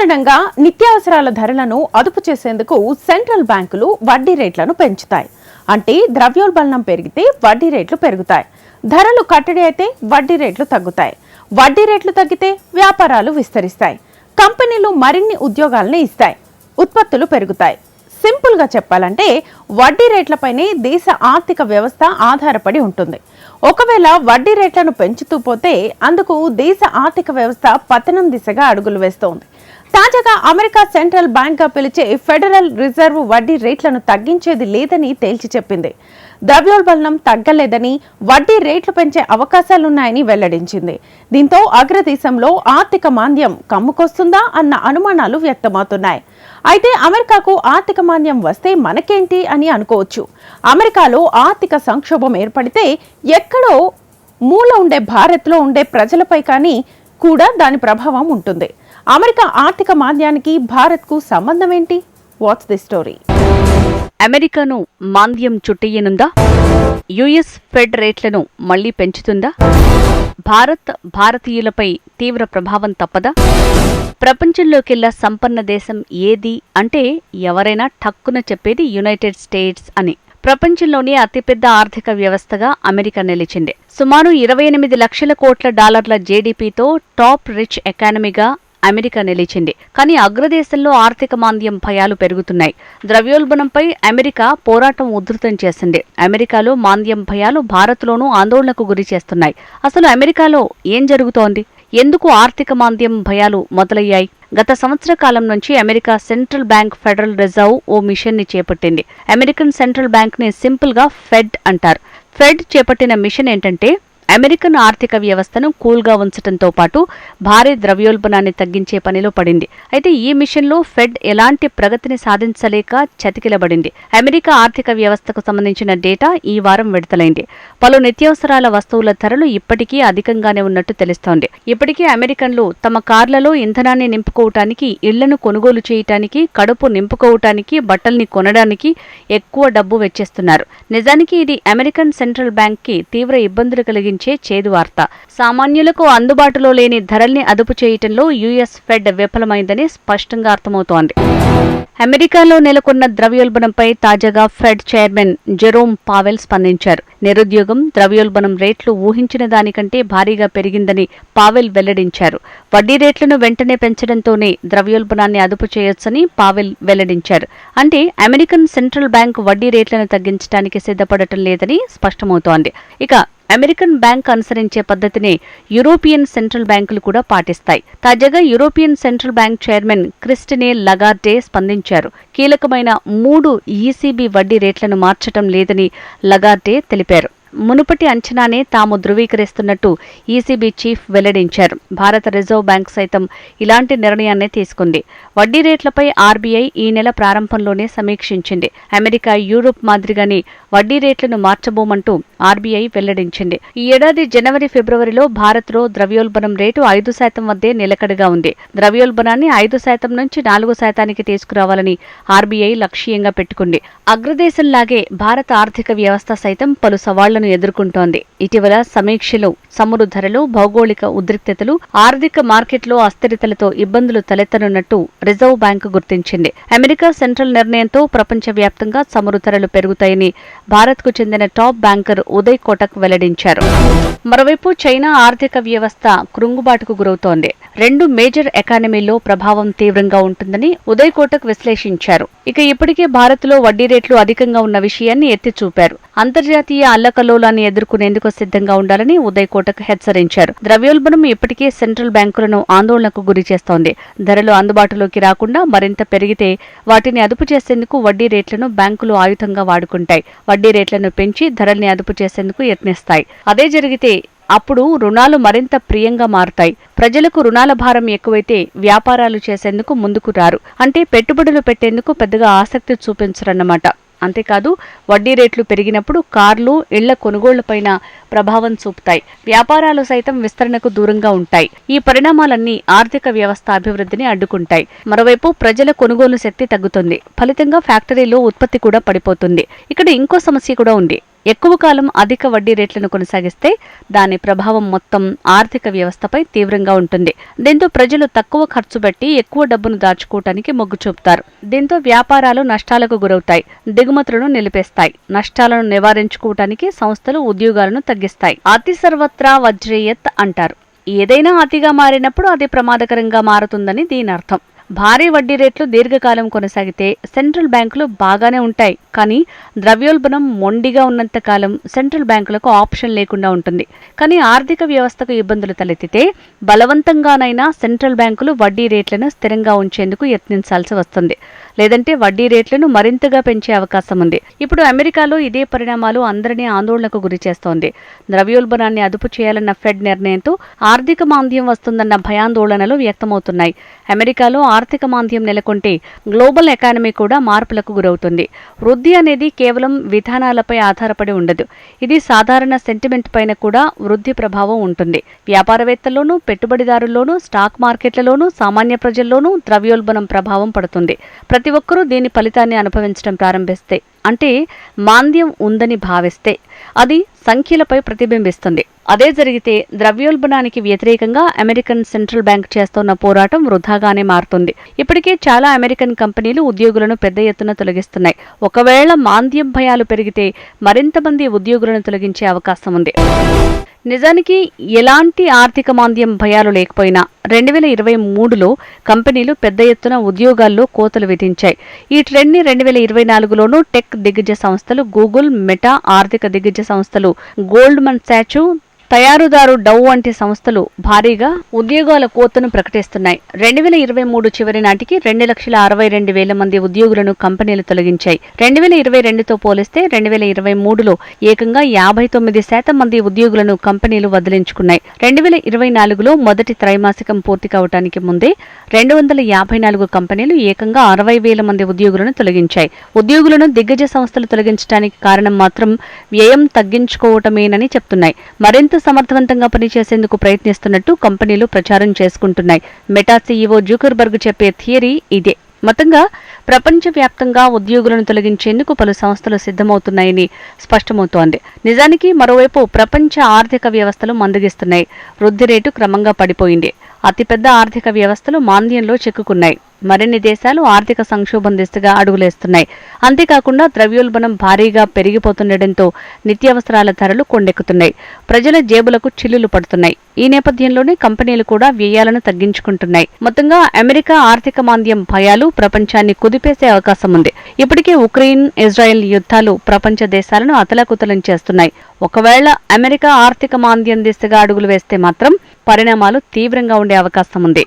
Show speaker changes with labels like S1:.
S1: సాధారణంగా నిత్యావసరాల ధరలను అదుపు చేసేందుకు సెంట్రల్ బ్యాంకులు వడ్డీ రేట్లను పెంచుతాయి. అంటే ద్రవ్యోల్బణం పెరిగితే వడ్డీ రేట్లు పెరుగుతాయి. ధరలు కట్టడి అయితే వడ్డీ రేట్లు తగ్గుతాయి. వడ్డీ రేట్లు తగ్గితే వ్యాపారాలు విస్తరిస్తాయి. కంపెనీలు మరిన్ని ఉద్యోగాలను ఇస్తాయి. ఉత్పత్తులు పెరుగుతాయి. సింపుల్ గా చెప్పాలంటే వడ్డీ రేట్లపైనే దేశ ఆర్థిక వ్యవస్థ ఆధారపడి ఉంటుంది. ఒకవేళ వడ్డీ రేట్లను పెంచుతూ పోతే అందుకు దేశ ఆర్థిక వ్యవస్థ పతనం దిశగా అడుగులు వేస్తోంది. తాజాగా అమెరికా సెంట్రల్ బ్యాంక్ గా పిలిచే ఫెడరల్ రిజర్వ్ వడ్డీ రేట్లను తగ్గించేది లేదని తేల్చి చెప్పింది. ద్రవ్యోల్బణం తగ్గలేదని, వడ్డీ రేట్లు పెంచే అవకాశాలున్నాయని వెల్లడించింది. దీంతో అగ్రదేశంలో ఆర్థిక మాంద్యం కమ్ముకొస్తుందా అన్న అనుమానాలు వ్యక్తమవుతున్నాయి. అయితే అమెరికాకు ఆర్థిక మాంద్యం వస్తే మనకేంటి అని అనుకోవచ్చు. అమెరికాలో ఆర్థిక సంక్షోభం ఏర్పడితే ఎక్కడో మూల ఉండే భారత్లో ఉండే ప్రజలపై కానీ కూడా దాని ప్రభావం ఉంటుంది. అమెరికా ఆర్థిక మాంద్యానికి భారత్కు సంబంధం ఏంటి? What's the story?
S2: అమెరికాను మాంద్యం చుట్టయ్యనుందా? యుఎస్ ఫెడ్ రేట్లను మళ్లీ పెంచుతుందా? భారతీయులపై తీవ్ర ప్రభావం తప్పదా? ప్రపంచంలోకెల్లా సంపన్న దేశం ఏది అంటే ఎవరైనా ఠక్కున చెప్పేది యునైటెడ్ స్టేట్స్ అని. ప్రపంచంలోనే అతిపెద్ద ఆర్థిక వ్యవస్థగా అమెరికా నిలిచింది. సుమారు 28 లక్షల కోట్ల డాలర్ల జేడీపీతో టాప్ రిచ్ ఎకానమీగా అమెరికా నిలిచింది. కానీ అగ్రదేశంలో ఆర్థిక మాంద్యం భయాలు పెరుగుతున్నాయి. ద్రవ్యోల్బణంపై అమెరికా పోరాటం ఉధృతం చేసింది. అమెరికాలో మాంద్యం భయాలు భారత్లోనూ ఆందోళనకు గురి చేస్తున్నాయి. అసలు అమెరికాలో ఏం జరుగుతోంది? ఎందుకు ఆర్థిక మాంద్యం భయాలు మొదలయ్యాయి? గత సంవత్సర కాలం నుంచి America central bank federal reserve ఓ మిషన్ ని చేపట్టింది. అమెరికన్ సెంట్రల్ బ్యాంక్ ని సింపుల్ గా ఫెడ్ అంటారు. ఫెడ్ చేపట్టిన మిషన్ ఏంటంటే అమెరికన్ ఆర్థిక వ్యవస్థను కూల్గా ఉంచడంతో పాటు భారీ ద్రవ్యోల్బణాన్ని తగ్గించే పనిలో పడింది. అయితే ఈ మిషన్లో ఫెడ్ ఎలాంటి ప్రగతిని సాధించలేక చతికిలబడింది. అమెరికా ఆర్థిక వ్యవస్థకు సంబంధించిన డేటా ఈ వారం విడుదలైంది. పలు నిత్యావసరాల వస్తువుల ధరలు ఇప్పటికీ అధికంగానే ఉన్నట్టు తెలుస్తోంది. ఇప్పటికీ అమెరికన్లు తమ కార్లలో ఇంధనాన్ని నింపుకోవటానికి, ఇళ్లను కొనుగోలు చేయటానికి, కడుపు నింపుకోవటానికి, బట్టల్ని కొనడానికి ఎక్కువ డబ్బు వెచ్చిస్తున్నారు. నిజానికి ఇది అమెరికన్ సెంట్రల్ బ్యాంక్ కి తీవ్ర ఇబ్బందులు కలిగింది చేదు వార్త. సామాన్యులకు అందుబాటులో లేని ధరల్ని అదుపు చేయటంలో యుఎస్ ఫెడ్ విఫలమైందని స్పష్టంగా అర్థమవుతోంది. అమెరికాలో నెలకొన్న ద్రవ్యోల్బణంపై తాజాగా ఫెడ్ చైర్మన్ జెరోమ్ పావెల్ స్పందించారు. నిరుద్యోగం, ద్రవ్యోల్బణం రేట్లు ఊహించిన దానికంటే భారీగా పెరిగిందని పావెల్ వెల్లడించారు. వడ్డీ రేట్లను వెంటనే పెంచడంతోనే ద్రవ్యోల్బణాన్ని అదుపు చేయొచ్చని పావెల్ వెల్లడించారు. అంటే అమెరికన్ సెంట్రల్ బ్యాంక్ వడ్డీ రేట్లను తగ్గించడానికి సిద్ధపడటం లేదని స్పష్టమవుతోంది. ఇక అమెరికన్ బ్యాంక్ అనుసరించే పద్ధతిని యూరోపియన్ సెంట్రల్ బ్యాంకులు కూడా పాటిస్తాయి. తాజాగా European central bank chairman Christine Lagarde స్పందించారు. కీలకమైన 3 ఈసీబీ వడ్డీ రేట్లను మార్చటం లేదని లగార్డే తెలిపారు. మునుపటి అంచనానే తాము ధృవీకరిస్తున్నట్టు ఈసీబీ చీఫ్ వెల్లడించారు. భారత రిజర్వ్ బ్యాంక్ సైతం ఇలాంటి నిర్ణయాన్నే తీసుకుంది. వడ్డీ రేట్లపై ఆర్బీఐ ఈ నెల ప్రారంభంలోనే సమీక్షించింది. అమెరికా, యూరోప్ మాదిరిగానే వడ్డీ రేట్లను మార్చబోమంటూ ఆర్బీఐ వెల్లడించింది. ఈ ఏడాది జనవరి, ఫిబ్రవరిలో భారత్లో ద్రవ్యోల్బణం రేటు 5% వద్దే నిలకడగా ఉంది. ద్రవ్యోల్బణాన్ని 5% నుంచి 4% తీసుకురావాలని ఆర్బీఐ లక్ష్యంగా పెట్టుకుంది. అగ్రదేశంలాగే భారత ఆర్థిక వ్యవస్థ సైతం పలు సవాళ్లను ఎదుర్కొంటోంది. ఇటీవల సమీక్షలు చమురు ధరలు, భౌగోళిక ఉద్రిక్తతలు, ఆర్థిక మార్కెట్లో అస్థిరతలతో ఇబ్బందులు తలెత్తనున్నట్టు రిజర్వ్ బ్యాంకు గుర్తించింది. అమెరికా సెంట్రల్ నిర్ణయంతో ప్రపంచవ్యాప్తంగా చమురు ధరలు పెరుగుతాయని భారత్కు చెందిన టాప్ బ్యాంకర్ ఉదయ్ కోటక్ వెల్లడించారు. మరోవైపు చైనా ఆర్థిక వ్యవస్థ కృంగుబాటుకు గురవుతోంది. 2 మేజర్ ఎకానమీల్లో ప్రభావం తీవ్రంగా ఉంటుందని ఉదయ్ కోటక్ విశ్లేషించారు. ఇక ఇప్పటికే భారత్లో వడ్డీ రేట్లు అధికంగా ఉన్న విషయాన్ని ఎత్తి చూపారు. అంతర్జాతీయ అల్లకల్లోలాన్ని ఎదుర్కొనేందుకు సిద్ధంగా ఉండాలని ఉదయ్ కోటక్ హెచ్చరించారు. ద్రవ్యోల్బణం ఇప్పటికే సెంట్రల్ బ్యాంకులను ఆందోళనకు గురి చేస్తోంది. ధరలు అందుబాటులోకి రాకుండా మరింత పెరిగితే వాటిని అదుపు చేసేందుకు వడ్డీ రేట్లను బ్యాంకులు ఆయుధంగా వాడుకుంటాయి. వడ్డీ రేట్లను పెంచి ధరల్ని అదుపు చేసేందుకు యత్నిస్తాయి. అదే జరిగితే అప్పుడు రుణాలు మరింత ప్రియంగా మారుతాయి. ప్రజలకు రుణాల భారం ఎక్కువైతే వ్యాపారాలు చేసేందుకు ముందుకు రారు. అంటే పెట్టుబడులు పెట్టేందుకు పెద్దగా ఆసక్తి చూపించరన్నమాట. అంతేకాదు వడ్డీ రేట్లు పెరిగినప్పుడు కార్లు, ఇళ్ల కొనుగోళ్లపైన ప్రభావం చూపుతాయి. వ్యాపారాలు సైతం విస్తరణకు దూరంగా ఉంటాయి. ఈ పరిణామాలన్నీ ఆర్థిక వ్యవస్థ అభివృద్ధిని అడ్డుకుంటాయి. మరోవైపు ప్రజల కొనుగోలు శక్తి తగ్గుతుంది. ఫలితంగా ఫ్యాక్టరీలో ఉత్పత్తి కూడా పడిపోతుంది. ఇక్కడ ఇంకో సమస్య కూడా ఉంది. ఎక్కువ కాలం అధిక వడ్డీ రేట్లను కొనసాగిస్తే దాని ప్రభావం మొత్తం ఆర్థిక వ్యవస్థపై తీవ్రంగా ఉంటుంది. దీంతో ప్రజలు తక్కువ ఖర్చు పెట్టి ఎక్కువ డబ్బును దాచుకోవటానికి మొగ్గు చూపుతారు. దీంతో వ్యాపారాలు నష్టాలకు గురవుతాయి, దిగుమతులను నిలిపేస్తాయి. నష్టాలను నివారించుకోవటానికి సంస్థలు ఉద్యోగాలను తగ్గిస్తాయి. అతి సర్వత్రా వజ్రేయత్ అంటారు. ఏదైనా అతిగా మారినప్పుడు అది ప్రమాదకరంగా మారుతుందని దీని అర్థం. భారీ వడ్డీ రేట్లు దీర్ఘకాలం కొనసాగితే సెంట్రల్ బ్యాంకులు బాగానే ఉంటాయి, కానీ ద్రవ్యోల్బణం మొండిగా ఉన్నంత కాలం సెంట్రల్ బ్యాంకులకు ఆప్షన్ లేకుండా ఉంటుంది. కానీ ఆర్థిక వ్యవస్థకు ఇబ్బందులు తలెత్తితే బలవంతంగానైనా సెంట్రల్ బ్యాంకులు వడ్డీ రేట్లను స్థిరంగా ఉంచేందుకు యత్నించాల్సి వస్తుంది. లేదంటే వడ్డీ రేట్లను మరింతగా పెంచే అవకాశం ఉంది. ఇప్పుడు అమెరికాలో ఇదే పరిణామాలు అందరినీ ఆందోళనకు గురిచేస్తోంది. ద్రవ్యోల్బణాన్ని అదుపు చేయాలన్న ఫెడ్ నిర్ణయంతో ఆర్థిక మాంద్యం వస్తుందన్న భయాందోళనలు వ్యక్తమవుతున్నాయి. అమెరికాలో ఆర్థిక మాంద్యం నెలకొంటే గ్లోబల్ ఎకానమీ కూడా మార్పులకు గురవుతుంది. వృద్ధి అనేది కేవలం విధానాలపై ఆధారపడి ఉండదు. ఇది సాధారణ సెంటిమెంట్ పైన కూడా వృద్ధి ప్రభావం ఉంటుంది. వ్యాపారవేత్తల్లోనూ, పెట్టుబడిదారుల్లోనూ, స్టాక్ మార్కెట్లలోనూ, సామాన్య ప్రజల్లోనూ ద్రవ్యోల్బణం ప్రభావం పడుతుంది. ప్రతి ఒక్కరూ దీని ఫలితాన్ని అనుభవించడం ప్రారంభిస్తే, అంటే మాంద్యం ఉందని భావిస్తే, అది సంఖ్యలపై ప్రతిబింబిస్తుంది. అదే జరిగితే ద్రవ్యోల్బణానికి వ్యతిరేకంగా అమెరికన్ సెంట్రల్ బ్యాంక్ చేస్తున్న పోరాటం వృధాగానే మారుతుంది. ఇప్పటికే చాలా అమెరికన్ కంపెనీలు ఉద్యోగులను పెద్ద ఎత్తున తొలగిస్తున్నాయి. ఒకవేళ మాంద్యం భయాలు పెరిగితే మరింత మంది ఉద్యోగులను తొలగించే అవకాశం ఉంది. నిజానికి ఎలాంటి ఆర్థిక మాంద్యం భయాలు లేకపోయినా 2023లో కంపెనీలు పెద్ద ఎత్తున ఉద్యోగాల్లో కోతలు విధించాయి. ఈ ట్రెండ్ని 2024లోనూ టెక్ దిగ్గజ సంస్థలు గూగుల్, మెటా, ఆర్థిక దిగ్గజ సంస్థలు గోల్డ్మన్ సాచ్, తయారుదారు డౌ వంటి సంస్థలు భారీగా ఉద్యోగాల కోతను ప్రకటిస్తున్నాయి. 2023 చివరి నాటికి 2,62,000 మంది ఉద్యోగులను కంపెనీలు తొలగించాయి. 2022తో పోలిస్తే 2023లో ఏకంగా 59% మంది ఉద్యోగులను కంపెనీలు వదిలించుకున్నాయి. 2024లో మొదటి త్రైమాసికం పూర్తి కావడానికి ముందే 254 కంపెనీలు ఏకంగా 60,000 మంది ఉద్యోగులను తొలగించాయి. ఉద్యోగులను దిగ్గజ సంస్థలు తొలగించడానికి కారణం మాత్రం వ్యయం తగ్గించుకోవటమేనని చెప్తున్నాయి. మరింత సమర్థవంతంగా పనిచేసేందుకు ప్రయత్నిస్తున్నట్టు కంపెనీలు ప్రచారం చేసుకుంటున్నాయి. మెటా సీఈఓ జుకర్బర్గ్ చెప్పే థియరీ ఇదే. మొత్తంగా ప్రపంచవ్యాప్తంగా ఉద్యోగులను తొలగించేందుకు పలు సంస్థలు సిద్ధమవుతున్నాయని స్పష్టమవుతోంది. నిజానికి మరోవైపు ప్రపంచ ఆర్థిక వ్యవస్థలు మందగిస్తున్నాయి. వృద్ధి రేటు క్రమంగా పడిపోయింది. అతిపెద్ద ఆర్థిక వ్యవస్థలు మాంద్యంలో చిక్కుకున్నాయి. మరిన్ని దేశాలు ఆర్థిక సంక్షోభం దిశగా అడుగులేస్తున్నాయి. అంతేకాకుండా ద్రవ్యోల్బణం భారీగా పెరిగిపోతుండటంతో నిత్యావసరాల ధరలు కొండెక్కుతున్నాయి. ప్రజల జేబులకు చిల్లులు పడుతున్నాయి. ఈ నేపథ్యంలోనే కంపెనీలు కూడా వ్యయాలను తగ్గించుకుంటున్నాయి. మొత్తంగా అమెరికా ఆర్థిక మాంద్యం భయాలు ప్రపంచాన్ని కుదిపేసే అవకాశం ఉంది. ఇప్పటికే ఉక్రెయిన్, ఇజ్రాయెల్ యుద్ధాలు ప్రపంచ దేశాలను అతలాకుతలం చేస్తున్నాయి. ఒకవేళ అమెరికా ఆర్థిక మాంద్యం దిశగా అడుగులు వేస్తే మాత్రం పరిణామాలు తీవ్రంగా ఉండే అవకాశం ఉంది.